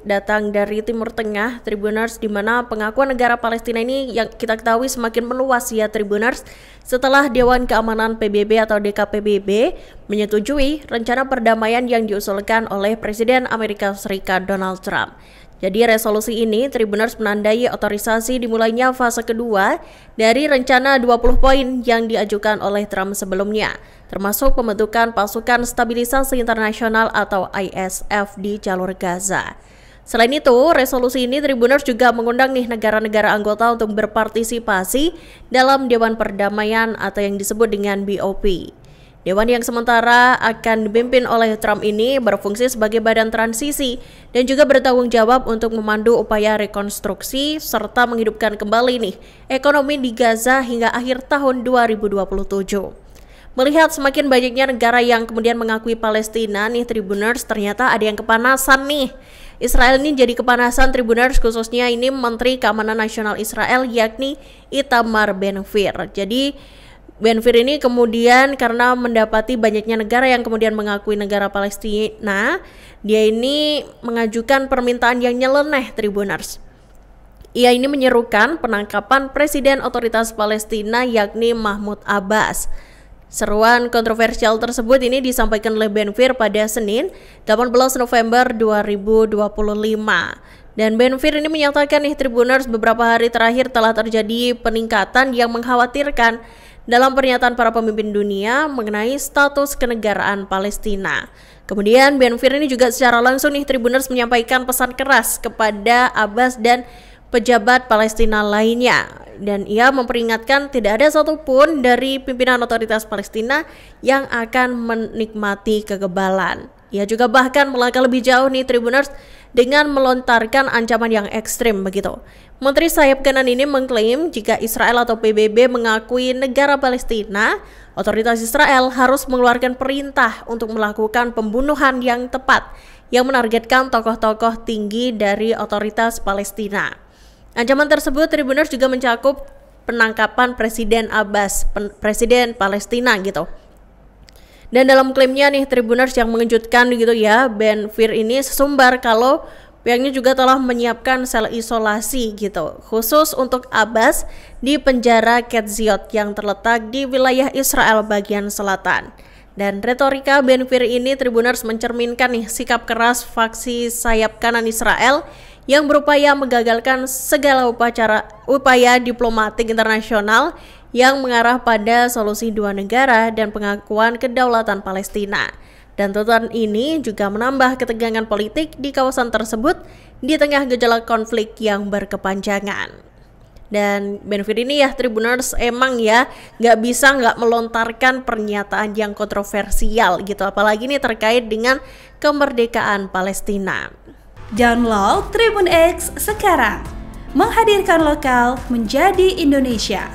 datang dari Timur Tengah, Tribuners, di mana pengakuan negara Palestina ini yang kita ketahui semakin meluas ya Tribuners, setelah Dewan Keamanan PBB atau DKPBB menyetujui rencana perdamaian yang diusulkan oleh Presiden Amerika Serikat Donald Trump. Jadi resolusi ini Tribuners menandai otorisasi dimulainya fase kedua dari rencana 20 poin yang diajukan oleh Trump sebelumnya, termasuk pembentukan pasukan stabilisasi internasional atau ISF di jalur Gaza. Selain itu, resolusi ini Tribuners juga mengundang negara-negara anggota untuk berpartisipasi dalam Dewan Perdamaian atau yang disebut dengan BOP. Dewan yang sementara akan dipimpin oleh Trump ini berfungsi sebagai badan transisi dan juga bertanggung jawab untuk memandu upaya rekonstruksi serta menghidupkan kembali ekonomi di Gaza hingga akhir tahun 2027. Melihat semakin banyaknya negara yang kemudian mengakui Palestina Tribuners, ternyata ada yang kepanasan Israel ini jadi kepanasan Tribuners, khususnya ini Menteri Keamanan Nasional Israel yakni Itamar Ben-Gvir. Jadi Ben-Gvir ini kemudian karena mendapati banyaknya negara yang kemudian mengakui negara Palestina, dia ini mengajukan permintaan yang nyeleneh Tribuners. Ia ini menyerukan penangkapan Presiden Otoritas Palestina yakni Mahmud Abbas. Seruan kontroversial tersebut ini disampaikan oleh Ben-Gvir pada Senin 18 November 2025. Dan Ben-Gvir ini menyatakan Tribuners, beberapa hari terakhir telah terjadi peningkatan yang mengkhawatirkan dalam pernyataan para pemimpin dunia mengenai status kenegaraan Palestina. Kemudian Ben-Gvir ini juga secara langsung Tribuners menyampaikan pesan keras kepada Abbas dan pejabat Palestina lainnya, dan ia memperingatkan tidak ada satupun dari pimpinan otoritas Palestina yang akan menikmati kekebalan. Ia juga bahkan melangkah lebih jauh Tribuners dengan melontarkan ancaman yang ekstrim begitu. Menteri sayap kanan ini mengklaim jika Israel atau PBB mengakui negara Palestina, otoritas Israel harus mengeluarkan perintah untuk melakukan pembunuhan yang tepat yang menargetkan tokoh-tokoh tinggi dari otoritas Palestina. Ancaman tersebut Tribuners juga mencakup penangkapan Presiden Abbas, Presiden Palestina gitu. Dan dalam klaimnya Tribuners yang mengejutkan Ben-Gvir ini sesumbar kalau pihaknya juga telah menyiapkan sel isolasi khusus untuk Abbas di penjara Ketziot yang terletak di wilayah Israel bagian selatan. Dan retorika Ben-Gvir ini Tribuners mencerminkan sikap keras faksi sayap kanan Israel yang berupaya menggagalkan segala upaya diplomatik internasional yang mengarah pada solusi dua negara dan pengakuan kedaulatan Palestina. Dan tuntutan ini juga menambah ketegangan politik di kawasan tersebut di tengah gejolak konflik yang berkepanjangan. Dan Ben-Gvir ini Tribuners emang nggak bisa melontarkan pernyataan yang kontroversial apalagi terkait dengan kemerdekaan Palestina. Download Tribun X sekarang, menghadirkan lokal menjadi Indonesia.